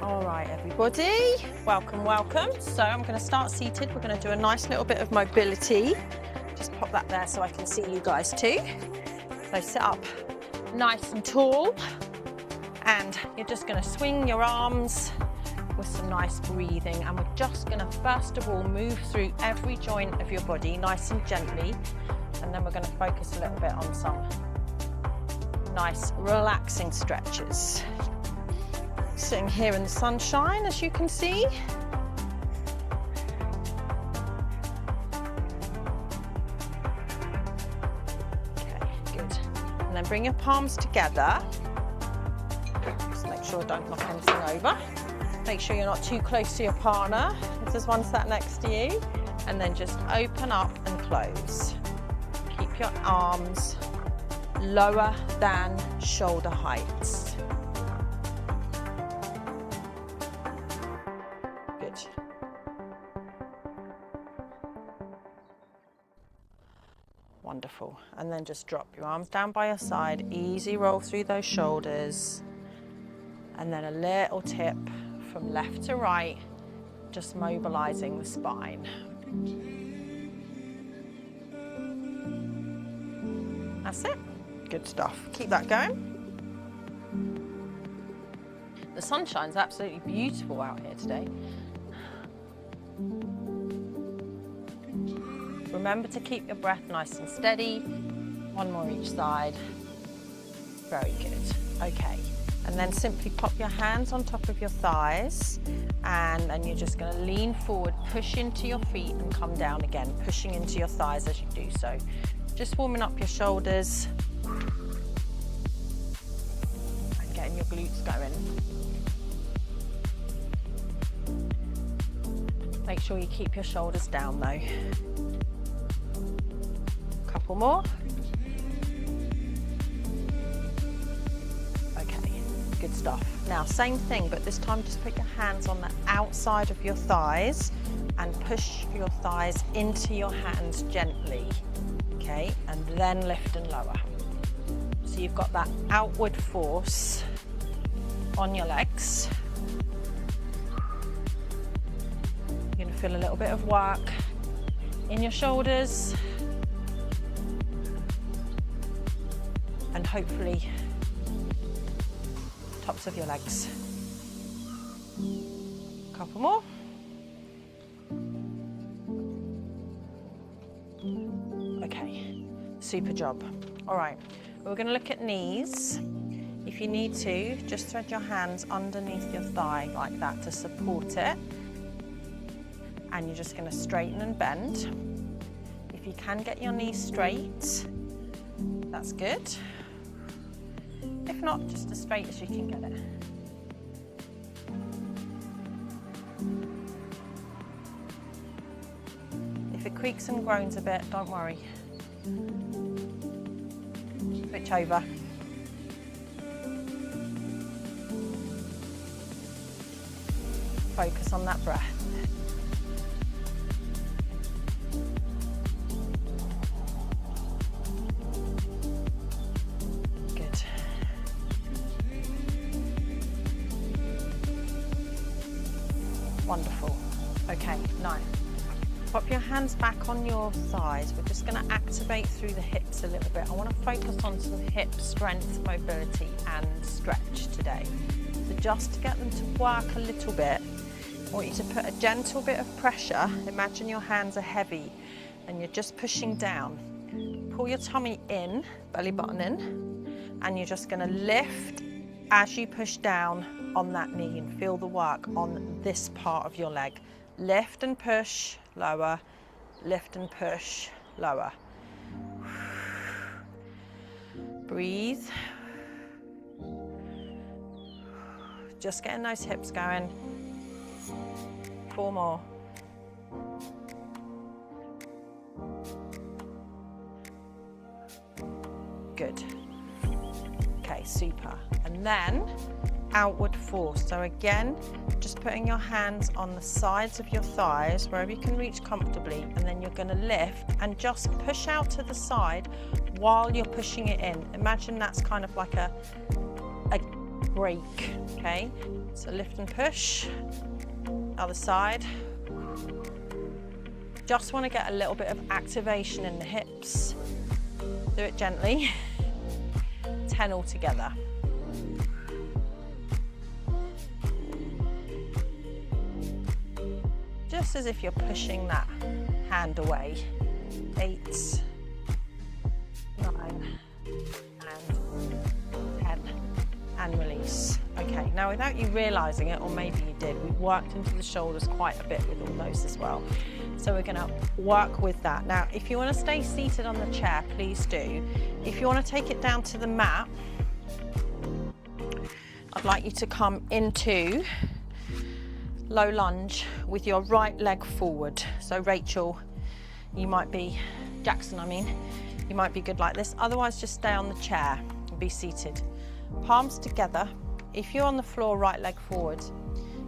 All right, everybody, welcome, welcome. So I'm going to start seated. We're going to do a nice little bit of mobility. Just pop that there so I can see you guys too. So sit up nice and tall, and you're just going to swing your arms with some nice breathing, and we're just going to first of all move through every joint of your body nice and gently, and then we're going to focus a little bit on some nice relaxing stretches. Sitting here in the sunshine, as you can see. Okay, good. And then bring your palms together. Just make sure I don't knock anything over. Make sure you're not too close to your partner if there's one sat next to you. And then just open up and close. Keep your arms lower than shoulder heights. Good. Wonderful. And then just drop your arms down by your side. Easy roll through those shoulders. And then a little tip from left to right, just mobilizing the spine. That's it. Good stuff. Keep that going. The sunshine's absolutely beautiful out here today. Remember to keep your breath nice and steady. One more each side. Very good. Okay. And then simply pop your hands on top of your thighs, and then you're just going to lean forward, push into your feet and come down again, pushing into your thighs as you do so. Just warming up your shoulders and getting your glutes going. Make sure you keep your shoulders down though. Couple more. Good stuff. Now, same thing, but this time just put your hands on the outside of your thighs and push your thighs into your hands gently, okay? And then lift and lower. So you've got that outward force on your legs. You're going to feel a little bit of work in your shoulders and hopefully tops of your legs. Couple more. Okay, super job. All right, we're going to look at knees. If you need to, just thread your hands underneath your thigh like that to support it. And you're just going to straighten and bend. If you can get your knees straight, that's good. If not, just as straight as you can get it. If it creaks and groans a bit, don't worry. Switch over. Focus on that breath. Wonderful. Okay, nice. Pop your hands back on your thighs. We're just going to activate through the hips a little bit. I want to focus on some hip strength, mobility and stretch today. So just to get them to work a little bit, I want you to put a gentle bit of pressure. Imagine your hands are heavy and you're just pushing down. Pull your tummy in, belly button in, and you're just going to lift as you push down on that knee and feel the work on this part of your leg. Lift and push, lower, lift and push, lower. Breathe. Just getting those hips going. 4 more. Good. Okay, super. And then outward force. So again, just putting your hands on the sides of your thighs, wherever you can reach comfortably, and then you're going to lift and just push out to the side while you're pushing it in. Imagine that's kind of like a break, okay? So lift and push, other side. Just want to get a little bit of activation in the hips. Do it gently. 10 all together. Just as if you're pushing that hand away. 8, 9, and 10, and release. Okay, now without you realizing it, or maybe you did, we've worked into the shoulders quite a bit with all those as well. So we're gonna work with that. Now, if you wanna stay seated on the chair, please do. If you wanna take it down to the mat, I'd like you to come into low lunge with your right leg forward. So Rachel, you might be, Jackson I mean, you might be good like this. Otherwise, just stay on the chair and be seated. Palms together. If you're on the floor, right leg forward.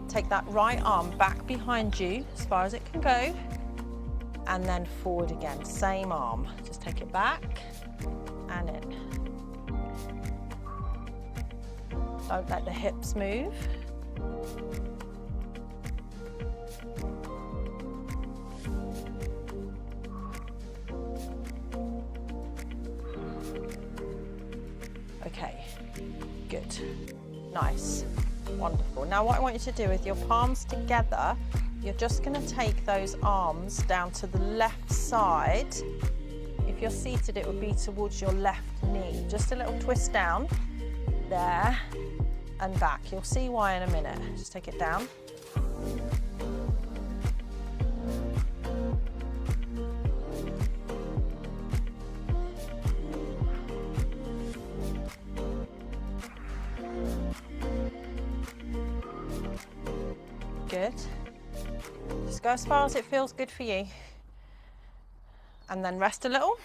Take that right arm back behind you as far as it can go, and then forward again. Same arm. Just take it back and in. Don't let the hips move. Okay, good, nice, wonderful. Now what I want you to do with your palms together, you're just going to take those arms down to the left side. If you're seated, it would be towards your left knee. Just a little twist down, there, and back. You'll see why in a minute. Just take it down. Good. Just go as far as it feels good for you. And then rest a little.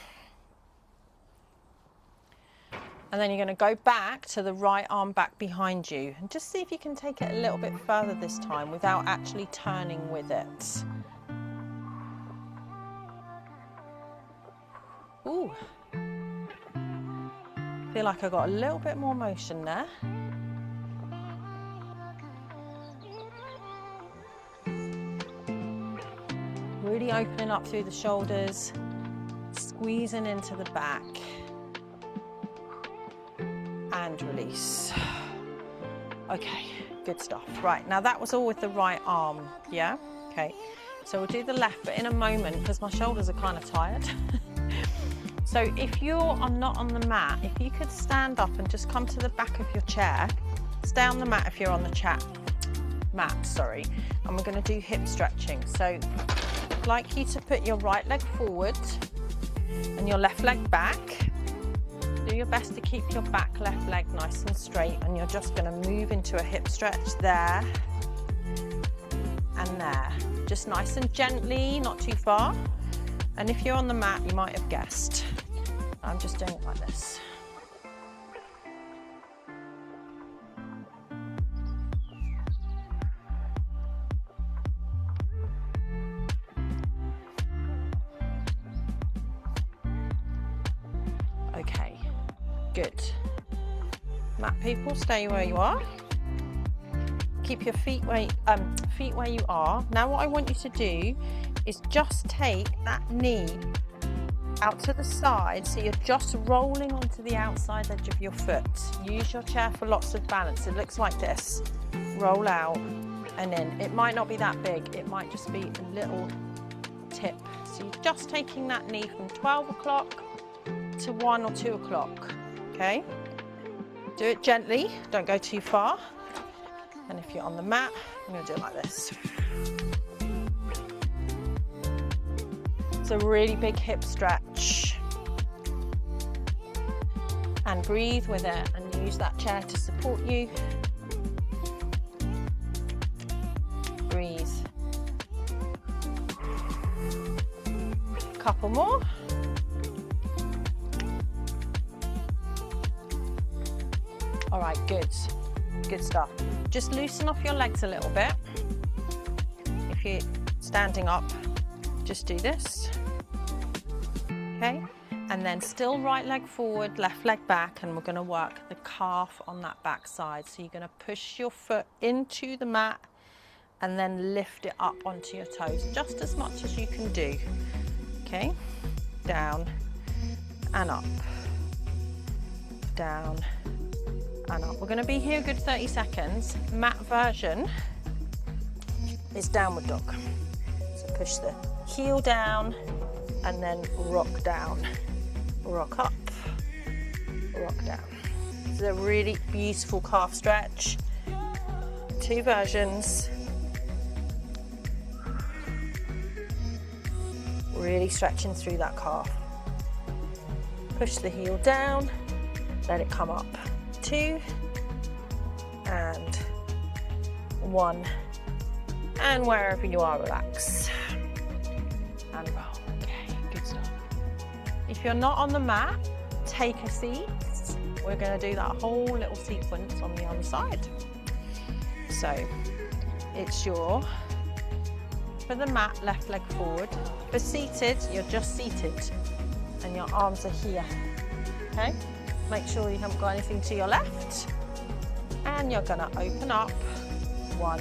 And then you're going to go back to the right arm back behind you. And just see if you can take it a little bit further this time without actually turning with it. Ooh. Feel like I got a little bit more motion there. Really opening up through the shoulders, squeezing into the back, and release. Okay, good stuff. Right, now that was all with the right arm, yeah? Okay, so we'll do the left, but in a moment, because my shoulders are kind of tired. So if you are not on the mat, if you could stand up and just come to the back of your chair, stay on the mat if you're on the mat, sorry, and we're going to do hip stretching. So I'd like you to put your right leg forward and your left leg back. Do your best to keep your back left leg nice and straight, and you're just going to move into a hip stretch there and there. Just nice and gently, not too far. And if you're on the mat, you might have guessed. I'm just doing it like this. Okay, good. Mat people, stay where you are. Keep your feet where you are. Now what I want you to do is just take that knee out to the side, so you're just rolling onto the outside edge of your foot. Use your chair for lots of balance. It looks like this. Roll out and in. It might not be that big, it might just be a little tip. So you're just taking that knee from 12 o'clock to 1 or 2 o'clock, okay? Do it gently, don't go too far. And if you're on the mat, I'm going to do it like this. It's a really big hip stretch. And breathe with it and use that chair to support you. Breathe. Couple more. All right, good. Good stuff. Just loosen off your legs a little bit. If you're standing up, just do this. Okay, And then still right leg forward, left leg back, and we're going to work the calf on that back side. So you're going to push your foot into the mat and then lift it up onto your toes, just as much as you can do. Okay, down and up, down and up. We're going to be here a good 30 seconds. Mat version is downward dog. So push the heel down and then rock down. Rock up, rock down. This is a really beautiful calf stretch. 2 versions. Really stretching through that calf. Push the heel down, let it come up. 2 and 1. And wherever you are, relax. And roll. Okay, good stuff. If you're not on the mat, take a seat. We're going to do that whole little sequence on the other side. So it's your, for the mat, left leg forward. For seated, you're just seated and your arms are here. Okay? Make sure you haven't got anything to your left. And you're going to open up. 1,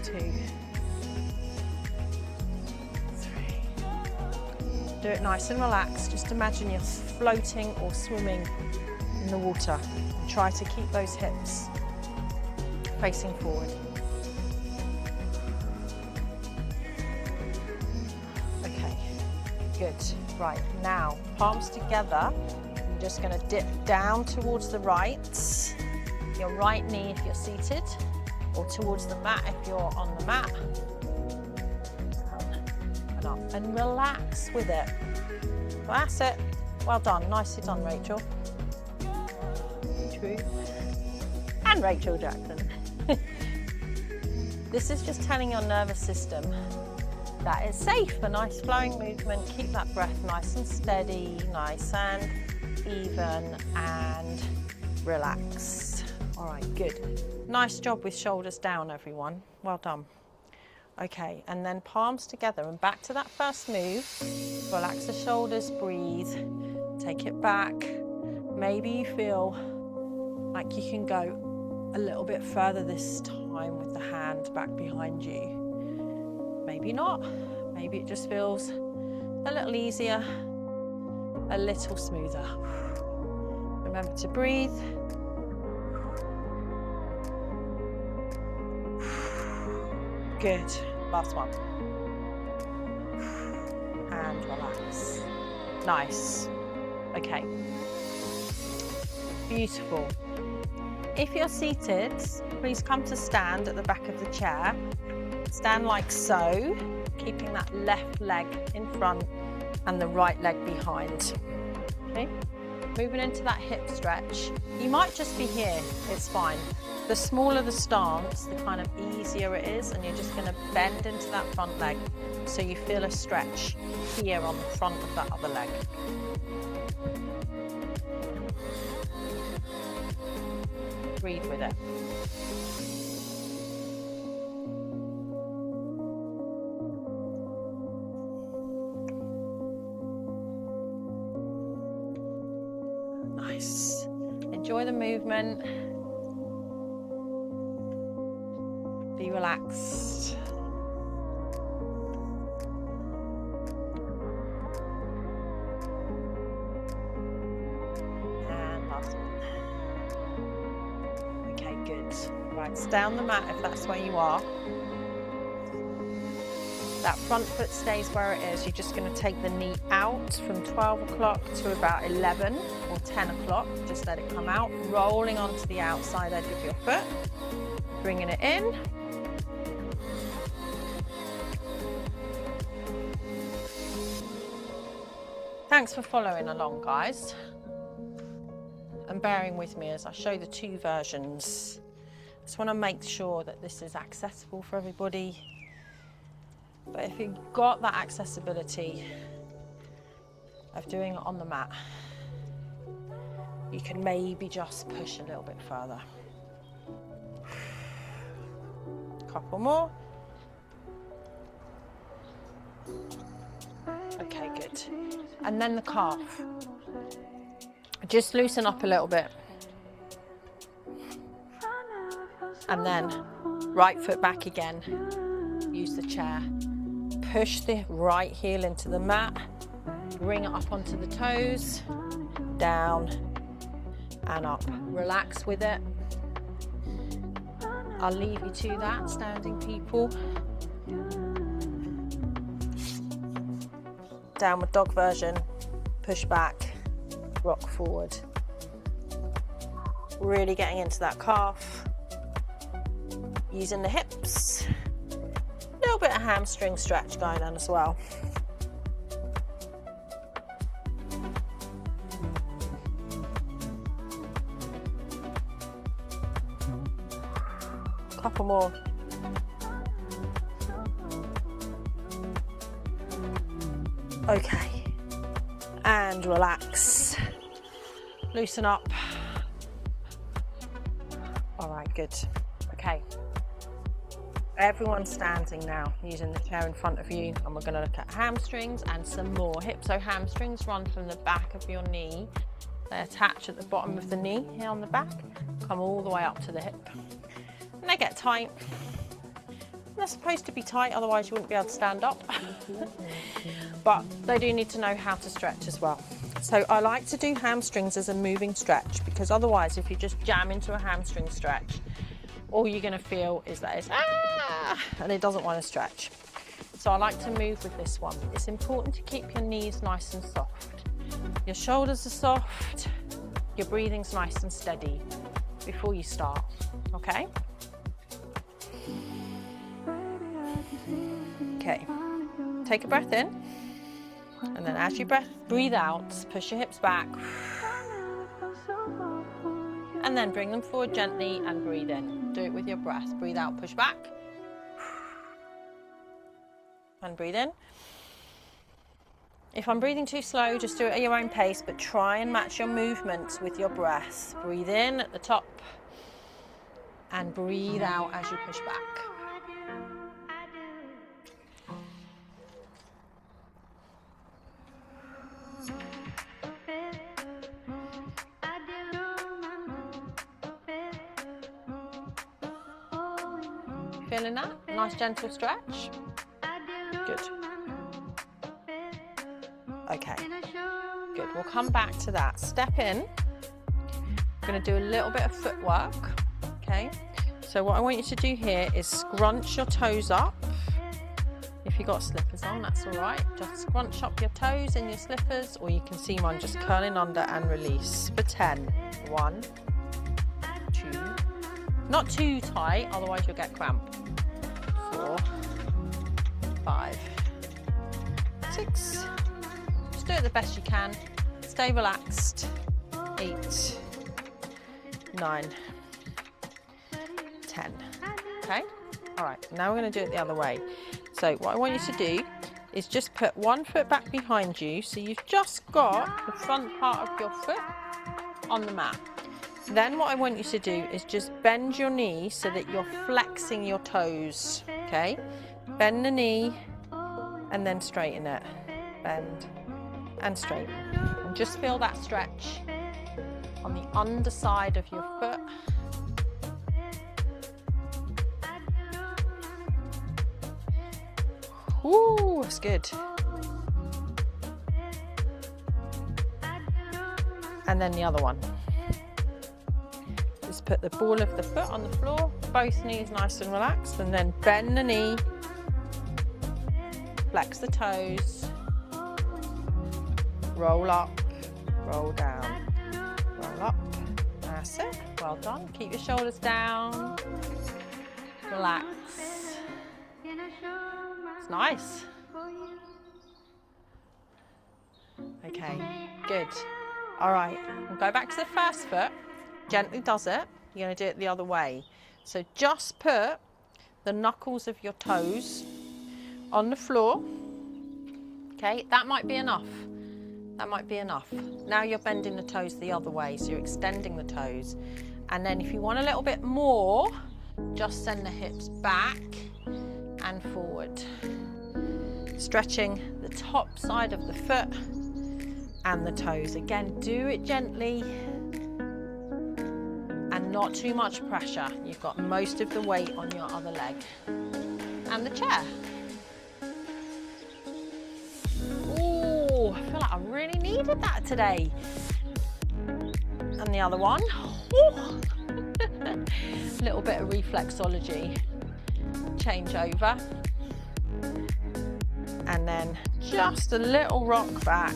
2, do it nice and relaxed. Just imagine you're floating or swimming in the water. Try to keep those hips facing forward. Okay, good. Right, now palms together. You're just going to dip down towards the right. Your right knee if you're seated, or towards the mat if you're on the mat. And up and relax with it. That's it. Well done. Nicely done, Rachel. True. And Rachel Jackson. This is just telling your nervous system that it's safe. A nice flowing movement. Keep that breath nice and steady, nice and even, and relaxed. All right, good. Nice job with shoulders down, everyone. Well done. Okay, and then palms together and back to that first move. Relax the shoulders, breathe, take it back. Maybe you feel like you can go a little bit further this time with the hand back behind you. Maybe not. Maybe it just feels a little easier, a little smoother. Remember to breathe. Good. Last one. And relax. Nice. Okay. Beautiful. If you're seated, please come to stand at the back of the chair. Stand like so, keeping that left leg in front and the right leg behind. Okay? Moving into that hip stretch. You might just be here, it's fine. The smaller the stance, the kind of easier it is, and you're just going to bend into that front leg so you feel a stretch here on the front of that other leg. Breathe with it. Nice. Enjoy the movement. Be relaxed. And last one. Okay, good. Right, stay on the mat if that's where you are. That front foot stays where it is. You're just going to take the knee out from 12 o'clock to about 11 or 10 o'clock. Just let it come out, rolling onto the outside edge of your foot, bringing it in. Thanks for following along, guys, and bearing with me as I show the 2 versions. Just want to make sure that this is accessible for everybody. But if you've got that accessibility of doing it on the mat, you can maybe just push a little bit further. Couple more. Okay, good. good. And then the calf. Just loosen up a little bit. And then right foot back again. Use the chair. Push the right heel into the mat. Bring it up onto the toes. Down and up. Relax with it. I'll leave you to that, standing people. Downward dog version. Push back, rock forward. Really getting into that calf. Using the hips. A little bit of hamstring stretch going on as well. Couple more. Okay. And relax. Loosen up. All right, good. Okay. Everyone's standing now, using the chair in front of you, and we're going to look at hamstrings and some more. Hips, so hamstrings run from the back of your knee. They attach at the bottom of the knee here on the back, come all the way up to the hip. And they get tight. They're supposed to be tight, otherwise you wouldn't be able to stand up. But they do need to know how to stretch as well. So I like to do hamstrings as a moving stretch, because otherwise if you just jam into a hamstring stretch, all you're going to feel is that it's and it doesn't want to stretch. So I like to move with this one. It's important to keep your knees nice and soft. Your shoulders are soft, your breathing's nice and steady before you start, okay? Okay, take a breath in, and then as you breathe out, push your hips back, and then bring them forward gently and breathe in. Do it with your breath. Breathe out, push back, and breathe in. If I'm breathing too slow, just do it at your own pace, but try and match your movements with your breath. Breathe in at the top, and breathe out as you push back. Feeling that? Nice gentle stretch. Good. Okay. Good. We'll come back to that. Step in. We're going to do a little bit of footwork. Okay. So what I want you to do here is scrunch your toes up. If you've got slippers on, that's all right. Just scrunch up your toes in your slippers, or you can see mine just curling under and release for 10. 1, 2. Not too tight, otherwise you'll get cramp. 4, 5, 6. Just do it the best you can. Stay relaxed. 8, 9, 10. Okay? All right, now we're going to do it the other way. So what I want you to do is just put one foot back behind you, so you've just got the front part of your foot on the mat. Then what I want you to do is just bend your knee so that you're flexing your toes, okay? Bend the knee and then straighten it. Bend and straighten. And just feel that stretch on the underside of your foot. Ooh, that's good. And then the other one. Just put the ball of the foot on the floor, both knees nice and relaxed, and then bend the knee, flex the toes, roll up, roll down, roll up. That's it. Well done. Keep your shoulders down. Relax. It's nice. Okay, good. All right, we'll go back to the first foot. Gently does it. You're going to do it the other way. So just put the knuckles of your toes on the floor. Okay, that might be enough. That might be enough. Now you're bending the toes the other way, so you're extending the toes. And then if you want a little bit more, just send the hips back and forward. Stretching the top side of the foot and the toes. Again, do it gently and not too much pressure. You've got most of the weight on your other leg. And the chair. Ooh, I feel like I really needed that today. And the other one. A little bit of reflexology. Change over. And then just a little rock back.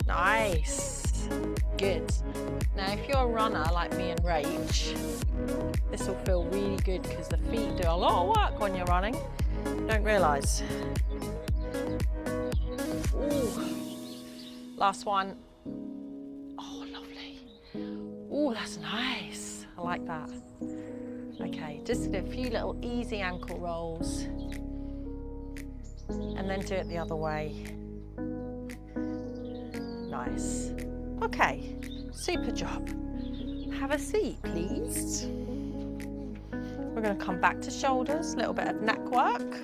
Nice. Good. Now, if you're a runner like me and Rach, this will feel really good because the feet do a lot of work when you're running. Don't realise. Ooh. Last one. Oh, lovely. Oh, that's nice. I like that. Okay, just do a few little easy ankle rolls and then do it the other way. Nice. Okay, super job. Have a seat, please. We're going to come back to shoulders, a little bit of neck work,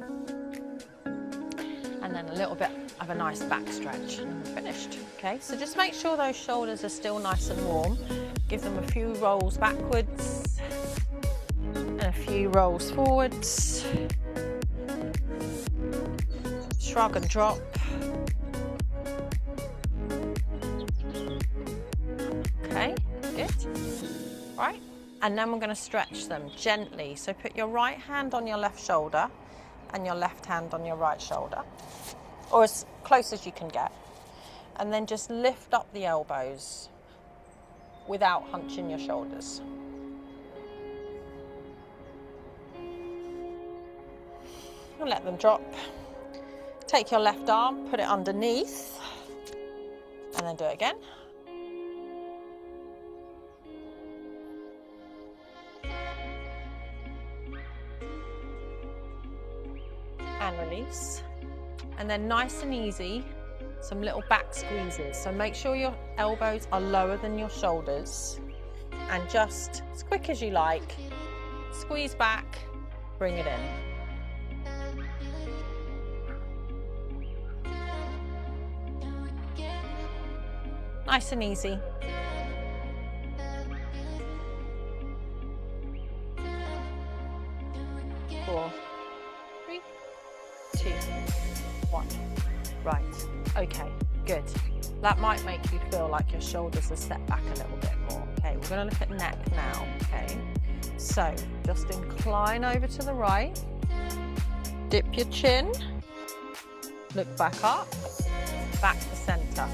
and then a little bit of a nice back stretch, and we're finished. Okay, so just make sure those shoulders are still nice and warm. Give them a few rolls backwards. And a few rolls forwards. Shrug and drop. Okay, good. Right, and then we're going to stretch them gently. So put your right hand on your left shoulder and your left hand on your right shoulder, or as close as you can get. And then just lift up the elbows without hunching your shoulders. And let them drop. Take your left arm, put it underneath, and then do it again. And release. And then nice and easy, some little back squeezes. So make sure your elbows are lower than your shoulders, and just as quick as you like, squeeze back, bring it in. Nice and easy. Four, 3, 2, 1. Right, okay, good. That might make you feel like your shoulders are set back a little bit more. Okay, we're gonna look at neck now, okay? So, just incline over to the right, dip your chin, look back up, back to center.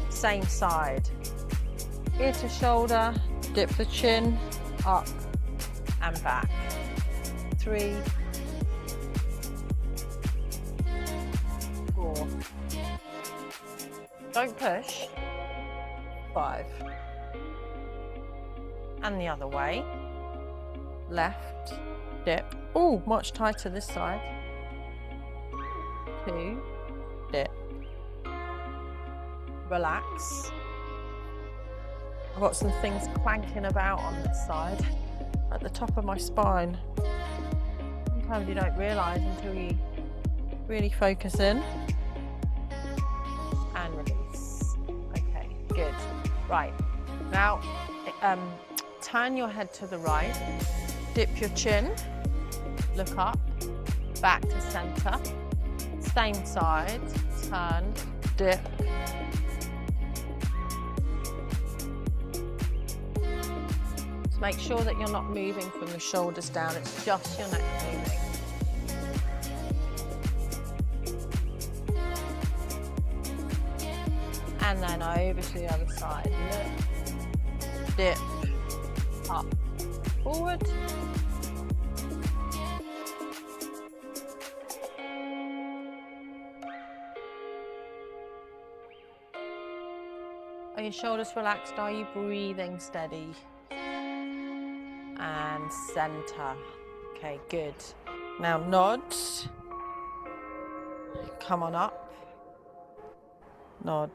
Same side, ear to shoulder, dip the chin, up and back. 3, 4, don't push, 5, and the other way, left, dip, oh, much tighter this side, 2, dip. Relax. I've got some things clanking about on this side at the top of my spine. Sometimes you don't realise until you really focus in. And release. Okay, good. Right, now turn your head to the right, dip your chin, look up, back to centre, same side, turn, dip, make sure that you're not moving from the shoulders down, it's just your neck moving. And then over to the other side. Look, dip, up, forward. Are your shoulders relaxed? Are you breathing steady? And center. Okay, good. Now nod. Come on up. Nod.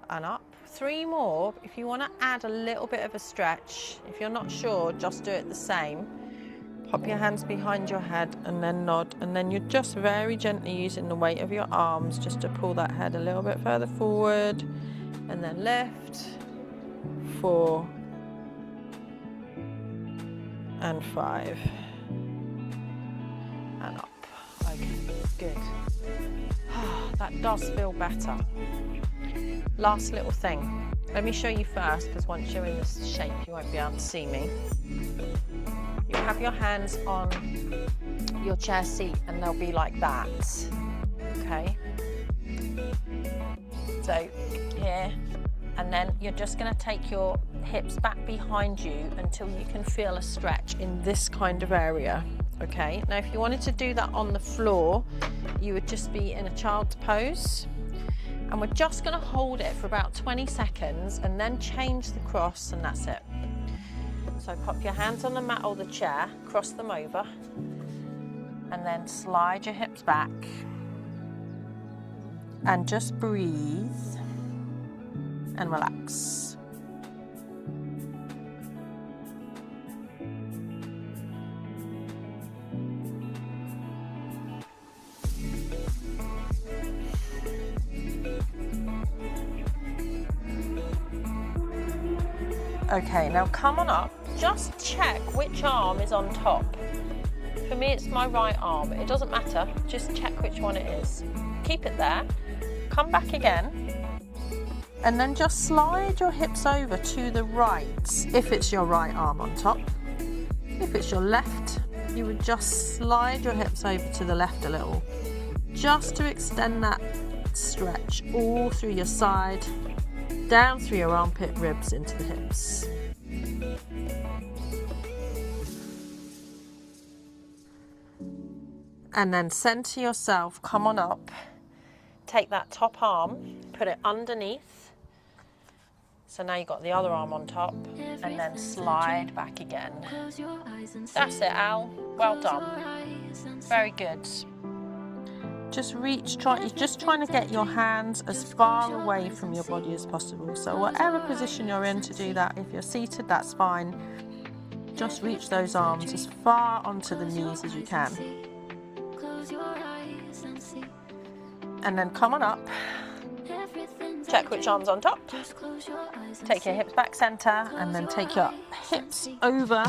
And up. 3 more. If you want to add a little bit of a stretch, if you're not sure, just do it the same. Pop your hands behind your head and then nod, and then you're just very gently using the weight of your arms just to pull that head a little bit further forward, and then lift, 4 and 5 and up. Okay, good. That does feel better. Last little thing. Let me show you first, because once you're in this shape you won't be able to see me. You have your hands on your chair seat and they'll be like that, okay? So here, and then you're just going to take your hips back behind you until you can feel a stretch in this kind of area, okay? Now if you wanted to do that on the floor, you would just be in a child's pose, and we're just going to hold it for about 20 seconds and then change the cross, and that's it. So pop your hands on the mat or the chair, cross them over, and then slide your hips back and just breathe and relax. Okay, now come on up. Just check which arm is on top. For me, it's my right arm. It doesn't matter. Just check which one it is. Keep it there. Come back again. And then just slide your hips over to the right if it's your right arm on top. If it's your left, you would just slide your hips over to the left a little, just to extend that stretch all through your side, down through your armpit ribs into the hips. And then center yourself, come on up, take that top arm, put it underneath. So now you've got the other arm on top, and then slide back again. That's it, Al. Well done. Very good. Just reach, you're just trying to get your hands as far away from your body as possible. So whatever position you're in to do that, if you're seated, that's fine. Just reach those arms as far onto the knees as you can. And then come on up. Check which arm's on top. Take your hips back center, and then take your hips over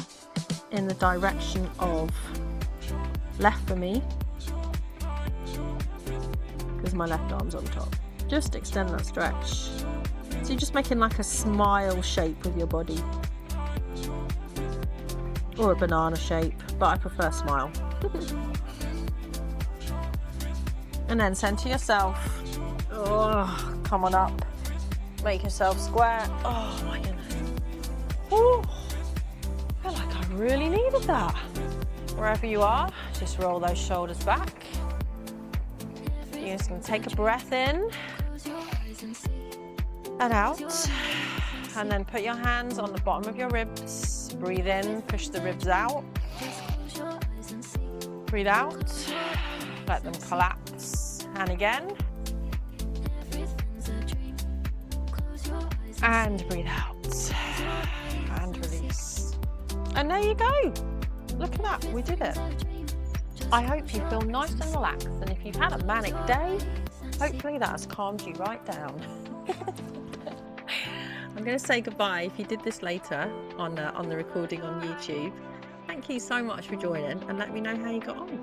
in the direction of left for me, because my left arm's on top. Just extend that stretch. So you're just making like a smile shape with your body, or a banana shape, but I prefer smile. And then center yourself. Oh, come on up. Make yourself square. Oh my goodness. Ooh, I feel like I really needed that. Wherever you are, just roll those shoulders back. You're just going to take a breath in and out. And then put your hands on the bottom of your ribs. Breathe in, push the ribs out. Breathe out. Let them collapse. And again. And breathe out. And release. And there you go. Look at that, we did it. I hope you feel nice and relaxed, and if you've had a manic day, hopefully that has calmed you right down. I'm going to say goodbye if you did this later on the recording on YouTube. Thank you so much for joining, and let me know how you got on.